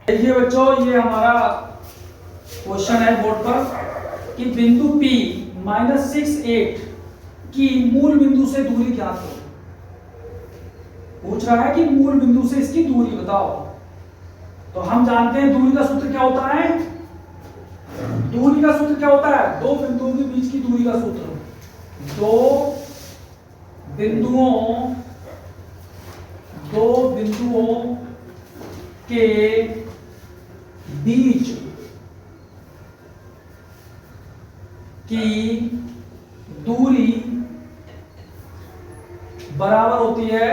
देखिए बच्चों, ये हमारा क्वेश्चन है बोर्ड पर कि बिंदु P -6 8 की मूल बिंदु से दूरी ज्ञात करो। पूछ रहा है कि मूल बिंदु से इसकी दूरी बताओ। तो हम जानते हैं दूरी का सूत्र क्या होता है। दूरी का सूत्र क्या होता है? दो बिंदुओं के बीच की दूरी का सूत्र। दो बिंदुओं के बीच की दूरी बराबर होती है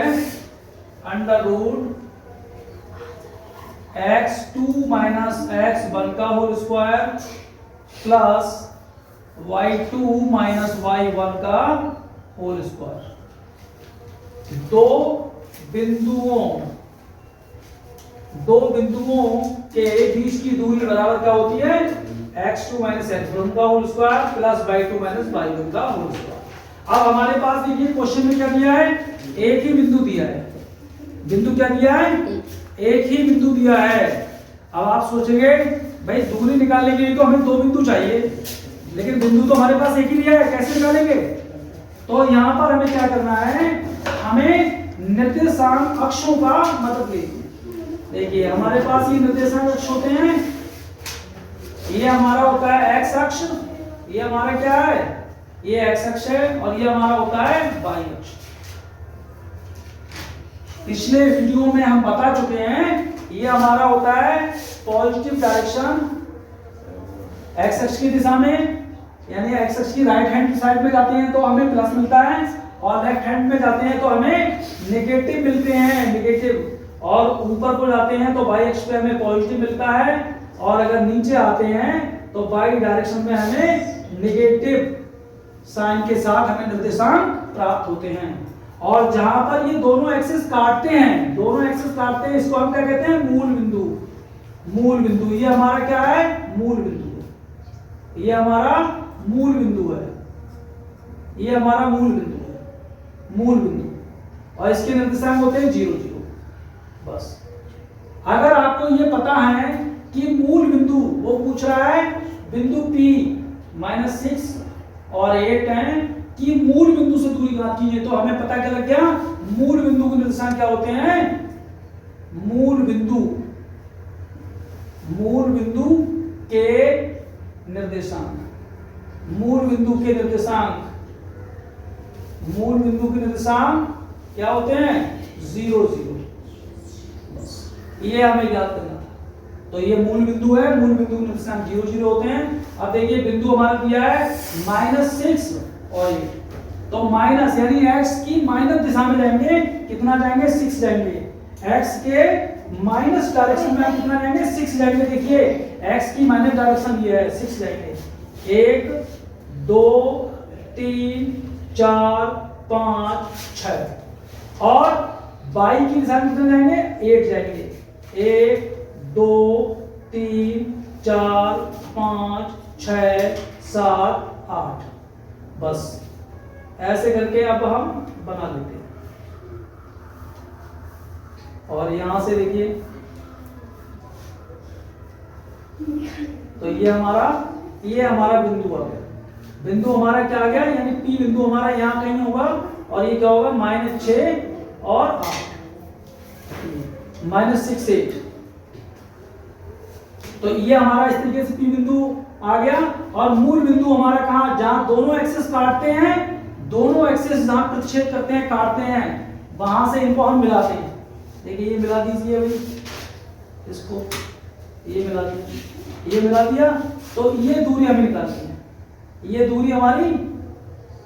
√x2 - x1 का whole square plus y2 - y1 का होल स्क्वायर। दो बिंदुओं के बीच की दूरी बराबर क्या होती है? x2 - x1 का whole square plus y2 - y1 का होल स्क्वायर। अब हमारे पास देखिए क्वेश्चन में क्या दिया है? एक ही बिंदु दिया है। बिंदु क्या दिया है? एक ही बिंदु दिया है। अब आप सोचेंगे भाई दूरी निकालने के लिए तो हमें दो बिंदु चाहिए, लेकिन बिंदु तो हमारे पास एक ही दिया है, कैसे निकालेंगे? तो यहां पर हमें क्या करना है? हमें निर्देशांक अक्षों का मदद लेनी है। देखिए हमारे पास ये निर्देशांक अक्ष होते हैं। ये हमारा होता है x अक्ष, ये हमारा क्या है? ये x अक्ष है, और ये हमारा होता है y अक्ष। पिछले वीडियो में हम बता चुके हैं, ये हमारा होता है पॉजिटिव डायरेक्शन x अक्ष की दिशा में, यानी x अक्ष की राइट हैंड साइड में जाते हैं तो हमें प्लस मिलता है, और लेफ्ट हैंड में जाते हैं तो हमें नेगेटिव मिलते हैं, नेगेटिव। और ऊपर को जाते हैं तो y अक्ष पे हमें पॉजिटिव मिलता है, और अगर नीचे आते हैं तो y डायरेक्शन में हमें नेगेटिव साइन के साथ हमें निर्देशांक प्राप्त होते हैं। और जहां पर ये दोनों एक्सिस काटते हैं, इसको हम क्या कहते हैं? मूल बिंदु। मूल बिंदु, ये हमारा क्या है? मूल बिंदु। ये हमारा मूल बिंदु है। ये हमारा मूल बिंदु है, मूल बिंदु। और इसके निर्देशांक होते हैं 0 0। बस अगर आपको ये पता है कि मूल बिंदु, वो पूछ रहा है बिंदु P -6 और 8 है कि मूल बिंदु से दूरी ज्ञात कीजिए, तो हमें पता क्या लग गया? मूल बिंदु के निर्देशांक क्या होते हैं? मूल बिंदु के निर्देशांक, मूल बिंदु के निर्देशांक क्या होते हैं? 0 0। ये हमें याद करना था। तो ये मूल बिंदु है, मूल बिंदु के निर्देशांक 0 0 होते हैं। अब देखिए बिंदु हमारा दिया है -6 और 8, तो माइनस यानी x की माइनस दिशा में जाएंगे। कितना जाएंगे? 6 जाएंगे। x के माइनस डायरेक्शन में हम कितना जाएंगे? 6 जाएंगे। देखिए x की माइनस डायरेक्शन ये है, 6 जाएंगे। 1 2 3 4 5 6, और y की दिशा में कितना जाएंगे? 8 जाएंगे। 1 2 3 4 5 6 7 8। बस ऐसे करके अब हम बना लेते हैं। और यहां से देखिए, तो ये हमारा बिंदु आ गया। बिंदु हमारा क्या आ गया? यानी P बिंदु हमारा यहां कहीं होगा, और ये क्या होगा? -6 और 8, -6 8। तो ये हमारा इस तरीके से P बिंदु आ गया। और मूल बिंदु हमारा कहां? जहां दोनों एक्सिस काटते हैं, दोनों एक्सिस जहां प्रतिच्छेद करते हैं, काटते हैं, वहां से इनको हम मिलाते हैं। देखिए ये मिला दीजिए भाई, इसको ये मिला दीजिए, ये मिला दिया। तो ये दूरी हमें निकालनी है। ये दूरी हमारी,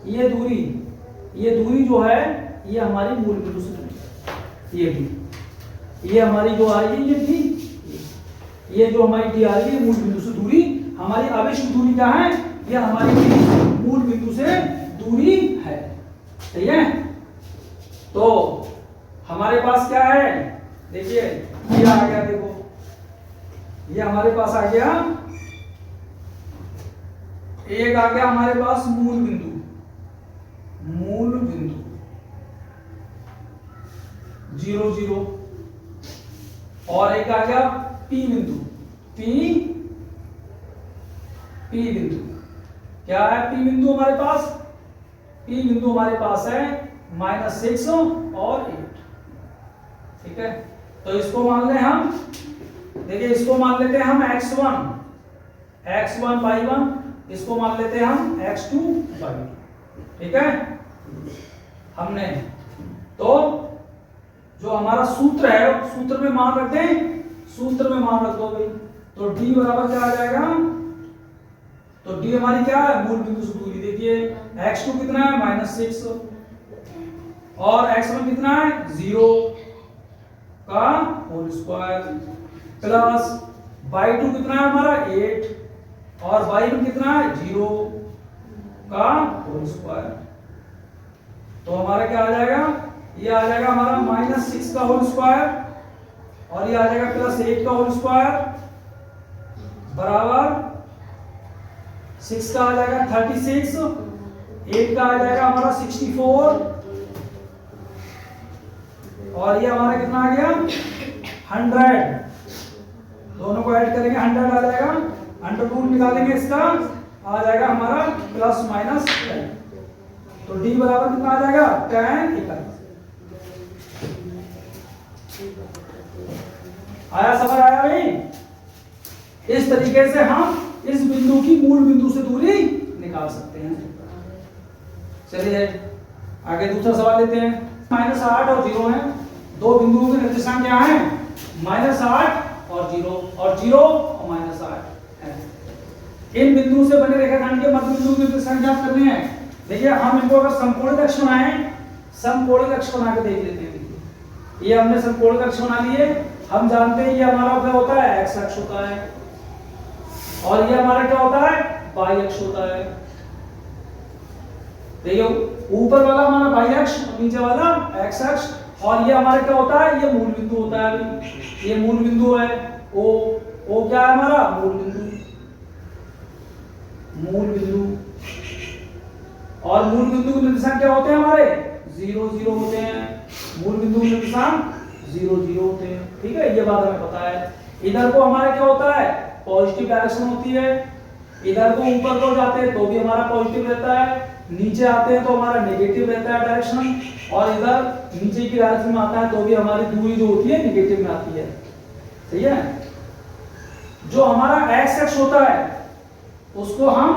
ये दूरी जो है, ये हमारी मूल बिंदु से दूरी, ये भी, ये हमारी जो आ रही है, ये भी, ये जो हमारी डी आ रही है मूल बिंदु से दूरी, हमारी आवेश दूरी क्या है? ये हमारी मूल बिंदु से दूरी है। सही है? तो हमारे पास क्या है? देखिए ये आ गया, देखो ये हमारे पास आ गया, एक आ गया हमारे पास मूल बिंदु 0 0, और एक आ गया पी बिंदु, पी बिंदु क्या है? पी बिंदु हमारे पास, पी बिंदु हमारे पास है -6 और 8, ठीक है। तो इसको मान लें हम, देखिए इसको मान लेते हैं हम x1 y1, इसको मान लेते हैं हम x2 y2, ठीक है। हमने तो जो हमारा सूत्र है, सूत्र में मान रख दें, सूत्र में मान रख दो भाई। तो d बराबर क्या आ जाएगा? तो d हमारी क्या है? मूल बिंदु से दूरी। देखिए x2 कितना है? -6 और x1 कितना है? 0 का होल स्क्वायर प्लस y2 कितना है हमारा? 8 और y1 कितना है? 0 का होल स्क्वायर। तो हमारा क्या आ जाएगा? ये आ जाएगा हमारा -6 का होल स्क्वायर और ये आ जाएगा +8 का होल स्क्वायर बराबर 6 का आ जाएगा 36, 8 का आ जाएगा हमारा 64 और ये हमारा कितना आ गया? 100। दोनों को ऐड करेंगे 100 आ जाएगा, अंडर रूट निकालेंगे इसका, आ जाएगा हमारा ±10। तो d बराबर कितना आ जाएगा? tan इकाई। आया, समझ आया भाई? इस तरीके से हम इस बिंदु की मूल बिंदु से दूरी निकाल सकते हैं। चलिए आगे दूसरा सवाल लेते हैं। -8 और 0 है, दो बिंदुओं के निर्देशांक क्या है? -8 और 0 और 0 और -8 है। इन बिंदुओं से बने रेखाखंड के मध्य बिंदु के निर्देशांक ज्ञात करने हैं। देखिए हम इनको अगर समकोणिक अक्ष बनाएं, समकोणिक अक्ष बना के देख लेते हैं। ये हमने समकोणिक अक्ष बना लिए, हम जानते हैं ये हमारा क्या होता है? एक्स अक्ष होता है और ये हमारा क्या होता है? वाई अक्ष होता है। देखिए ऊपर वाला हमारा वाई अक्ष और नीचे वाला एक्स अक्ष, और ये हमारा क्या होता है? ये मूल बिंदु होता है। अभी ये मूल बिंदु है, ओ क्या है हमारा? मूल बिंदु, मूल बिंदु। और मूल बिंदु के निर्देशांक क्या होते हैं हमारे? 0 0 होते हैं। मूल बिंदु के निर्देशांक 0 0 होते हैं, ठीक है। ये बात हमें पता है। इधर को हमारा क्या होता है? पॉजिटिव डायरेक्शन होती है। इधर को ऊपर को जाते हैं तो भी हमारा पॉजिटिव रहता है, नीचे आते हैं तो हमारा नेगेटिव रहता है डायरेक्शन, और इधर नीचे की डायरेक्शन में आता है तो भी हमारी दूरी जो होती है नेगेटिव में आती है, सही है। जो हमारा एक्स अक्ष होता है उसको हम,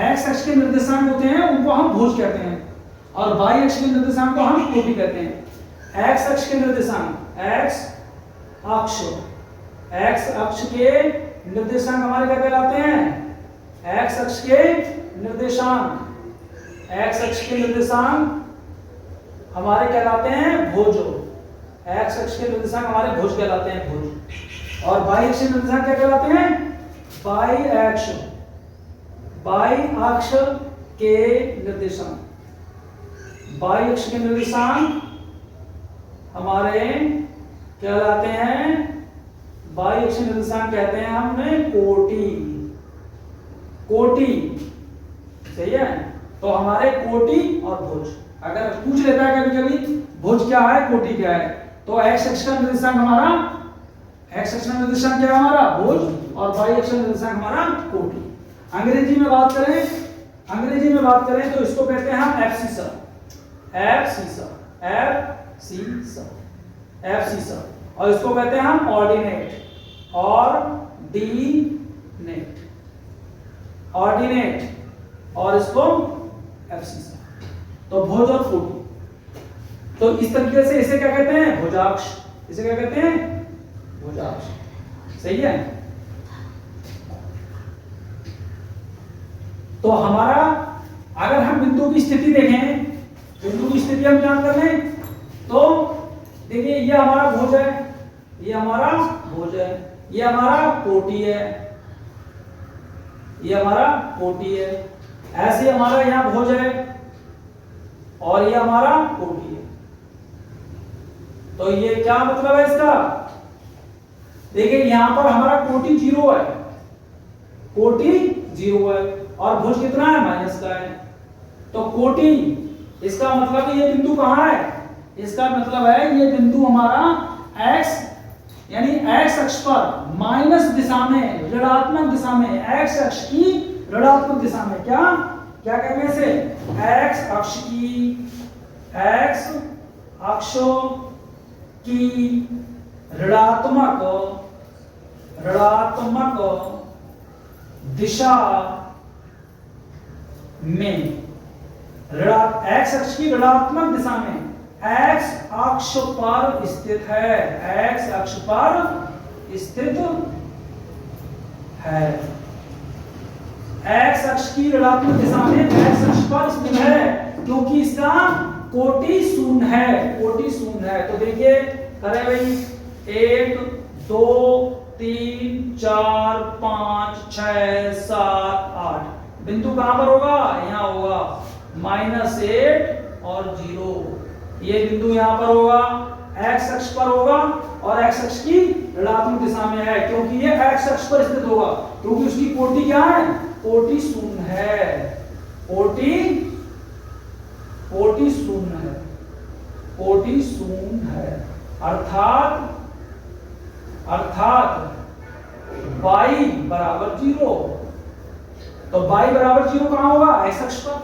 एक्स अक्ष के निर्देशांक होते हैं उनको हम भुज कहते हैं, और वाई अक्ष के निर्देशांक को हम कोटि कहते हैं। एक्स अक्ष के निर्देशांक, एक्स अक्ष के निर्देशांक हमारे क्या कहलाते हैं? एक्स अक्ष के निर्देशांक, एक्स अक्ष के निर्देशांक हमारे कहलाते हैं भुज। एक्स अक्ष के निर्देशांक हमारे भुज कहलाते हैं, भुज। और वाई अक्ष के निर्देशांक क्या कहलाते हैं? वाई अक्ष, वाई अक्ष के निर्देशांक, वाई अक्ष के निर्देशांक हमारे कहलाते हैं, वाई अक्ष निर्देशांक कहते हैं हमने कोटि, कोटि, सही है। तो हमारे कोटि और भुज, अगर पूछ लेता है कभी कभी भुज क्या है कोटि क्या है, तो एक्स अक्ष का निर्देशांक हमारा, एक्स अक्ष का निर्देशांक क्या है हमारा? भुज, और वाई अक्ष का निर्देशांक हमारा कोटि। अंग्रेजी में बात करें, अंग्रेजी में बात करें तो इसको कहते हैं हम एब्सिसा, एब्सिसा, एब्सिसा, एब्सिसा, और इसको कहते हैं हम ऑर्डिनेट, ऑर्डिनेट, ऑर्डिनेट, और इसको एब्सिसा। तो भुज और कोटि, तो इस तरीके से इसे क्या कहते हैं? भुजाक्ष। इसे क्या कहते हैं? भुजाक्ष, सही है। तो हमारा अगर हम बिंदु की स्थिति देखें, बिंदु की स्थिति हम जान कर लें, तो देखिए ये हमारा भुज है, ये हमारा भुज है, ये हमारा कोटि है, ये हमारा कोटि है, ऐसे हमारा यहाँ भुज है और ये हमारा कोटि है। तो ये क्या मतलब है इसका? देखिए यहां पर हमारा कोटि 0 है, कोटि 0 है, और भुज कितना है? माइनस का है। तो कोटि, इसका मतलब ये बिंदु कहां है? इसका मतलब है ये बिंदु हमारा x यानी एक्स अक्ष पर माइनस दिशा में, ऋणात्मक दिशा में, एक्स अक्ष की ऋणात्मक दिशा में क्या क्या कहेंगे इसे, एक्स अक्ष की ऋणात्मक दिशा में, एक्स अक्ष की ऋणात्मक दिशा में एक्स अक्ष पर स्थित है, एक्स अक्ष पर स्थित है, एक्स अक्ष की ऋणात्मक दिशा में एक्स अक्ष पर स्थित है, क्योंकि इसका कोटि शून्य है, कोटि शून्य है। तो देखिए करें भाई, 1 2 3 4 5 6 7 8 बिंदु कहां पर होगा, यहां होगा, -8 और 0, ये बिंदु यहां पर होगा, एक्स अक्ष पर होगा और एक्स अक्ष की ऋणात्मक दिशा में है, क्योंकि ये एक्स अक्ष पर स्थित होगा, क्योंकि उसकी कोटि क्या है, कोटि शून्य है, कोटि शून्य है, कोटि शून्य है, अर्थात y बराबर 0। तो y बराबर 0 कहां होगा, एक्स अक्ष पर।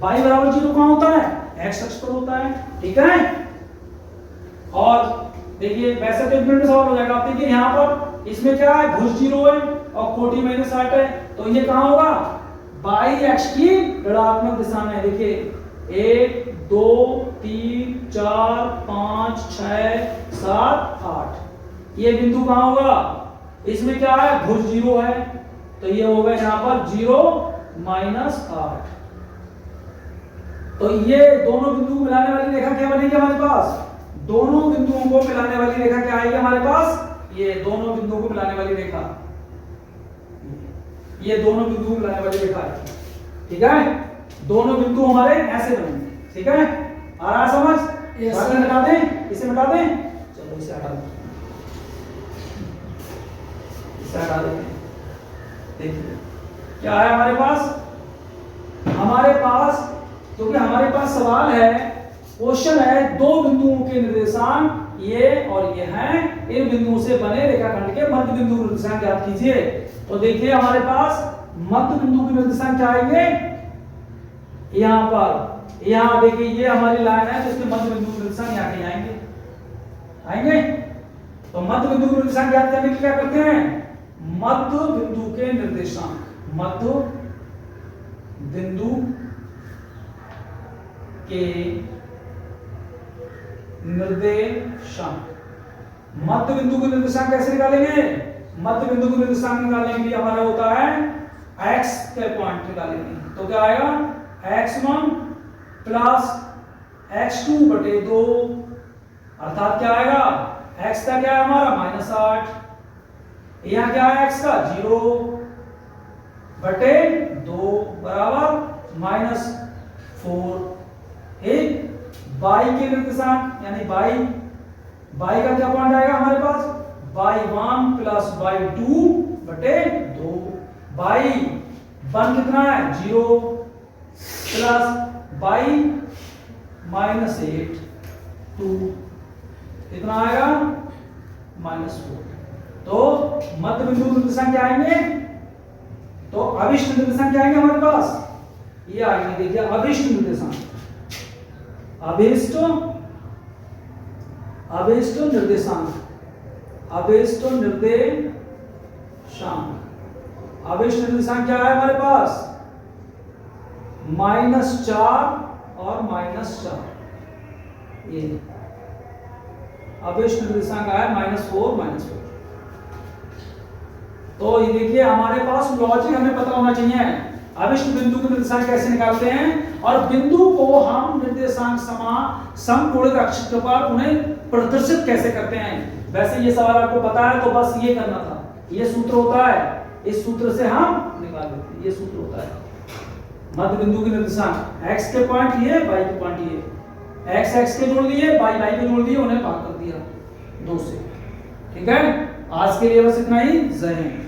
y बराबर 0 कहां होता है, एक्स अक्ष पर होता है, ठीक है। और देखिए वैसे तो 1 मिनट में सवाल हो जाएगा। आप देखिए यहाँ पर इसमें क्या है, भुज 0 है और कोटि -8 है, तो ये कहां होगा, y अक्ष की ऋणात्मक दिशा में। देखिए 1 2 3 4 5 6 7 8 ये बिंदु कहां होगा, इसमें क्या है, भुज 0 है, तो ये होगा यहाँ पर 0 -8। तो ये दोनों बिंदु को मिलाने वाली रेखा क्या बनेगी हमारे पास, दोनों बिंदुओं को मिलाने वाली रेखा क्या आएगी हमारे पास, ये दोनों बिंदुओं को मिलाने वाली रेखा, ये दोनों बिंदु को मिलाने वाली रेखा है, ठीक है। दोनों बिंदु हमारे ऐसे बनेंगे, ठीक है, आ रहा समझ। बाकी मिटा दें, इसे मिटा दें, चलो इसे हटा दें, इसे हटा दें। देखिए क्या है हमारे पास, क्योंकि हमारे पास सवाल है, क्वेश्चन है, दो बिंदुओं के निर्देशांक ये और ये हैं, इन बिंदुओं से बने रेखाखंड के मध्य बिंदु के निर्देशांक ज्ञात कीजिए। तो देखिए हमारे पास मध्य बिंदु के निर्देशांक क्या आएंगे, यहाँ पर, यहाँ देखिए ये हमारी लाइन है, तो इसके मध्य बिंदु के निर्देशांक यहाँ कहीं आएंगे। तो मध्य बिंदु के निर्देशांक ज्ञात करने के लिए क्या करते हैं, मध्य बिंदु के निर्देशांक, मध्य बिंदु के निर्देशांक, मध्य बिंदु के निर्देशांक कैसे निकालेंगे, मध्य बिंदु के निर्देशांक निकालने के लिए हमारा होता है x के पॉइंट निकालेंगे। तो क्या आएगा, x1 प्लस x2 बटे 2, अर्थात क्या आएगा, x का क्या है हमारा -8, यहाँ क्या है x का 0 बटे 2 बराबर -4। एक y के निर्देशांक यानी y का क्या पॉइंट आएगा हमारे पास, y1 प्लस y2 बटे 2, y1 कितना है 0 प्लस y -8 2 कितना आएगा -4। तो मध्य बिंदु निर्देशांक क्या आएंगे, तो अभिष्ट निर्देशांक क्या आएंगे हमारे पास, ये आएंगे। देखिए अभिष्ट निर्देशांक, अभिष्ट निर्देशांक, अभिष्ट निर्देशांक क्या है हमारे पास, -4 और -4, ये अभिष्ट निर्देशांक आया -4 -4। तो ये देखिए हमारे पास लॉजिक हमें पता होना चाहिए, अभिष्ट बिंदु के निर्देशांक कैसे निकालते हैं और बिंदु को हम निर्देशांक समकोणिक अक्ष पर उन्हें प्रदर्शित कैसे करते हैं। वैसे ये सवाल आपको पता है, तो बस ये करना था, ये सूत्र होता है, इस सूत्र से हम निकाल लेते हैं, ये सूत्र होता है मध्य बिंदु के निर्देशांक, x के पॉइंट ये, y के पॉइंट ये, x के जोड़ दिए, y के जोड़ दिए, उन्हें भाग कर दिया 2 से, ठीक है। आज के लिए बस इतना ही, जय हिंद।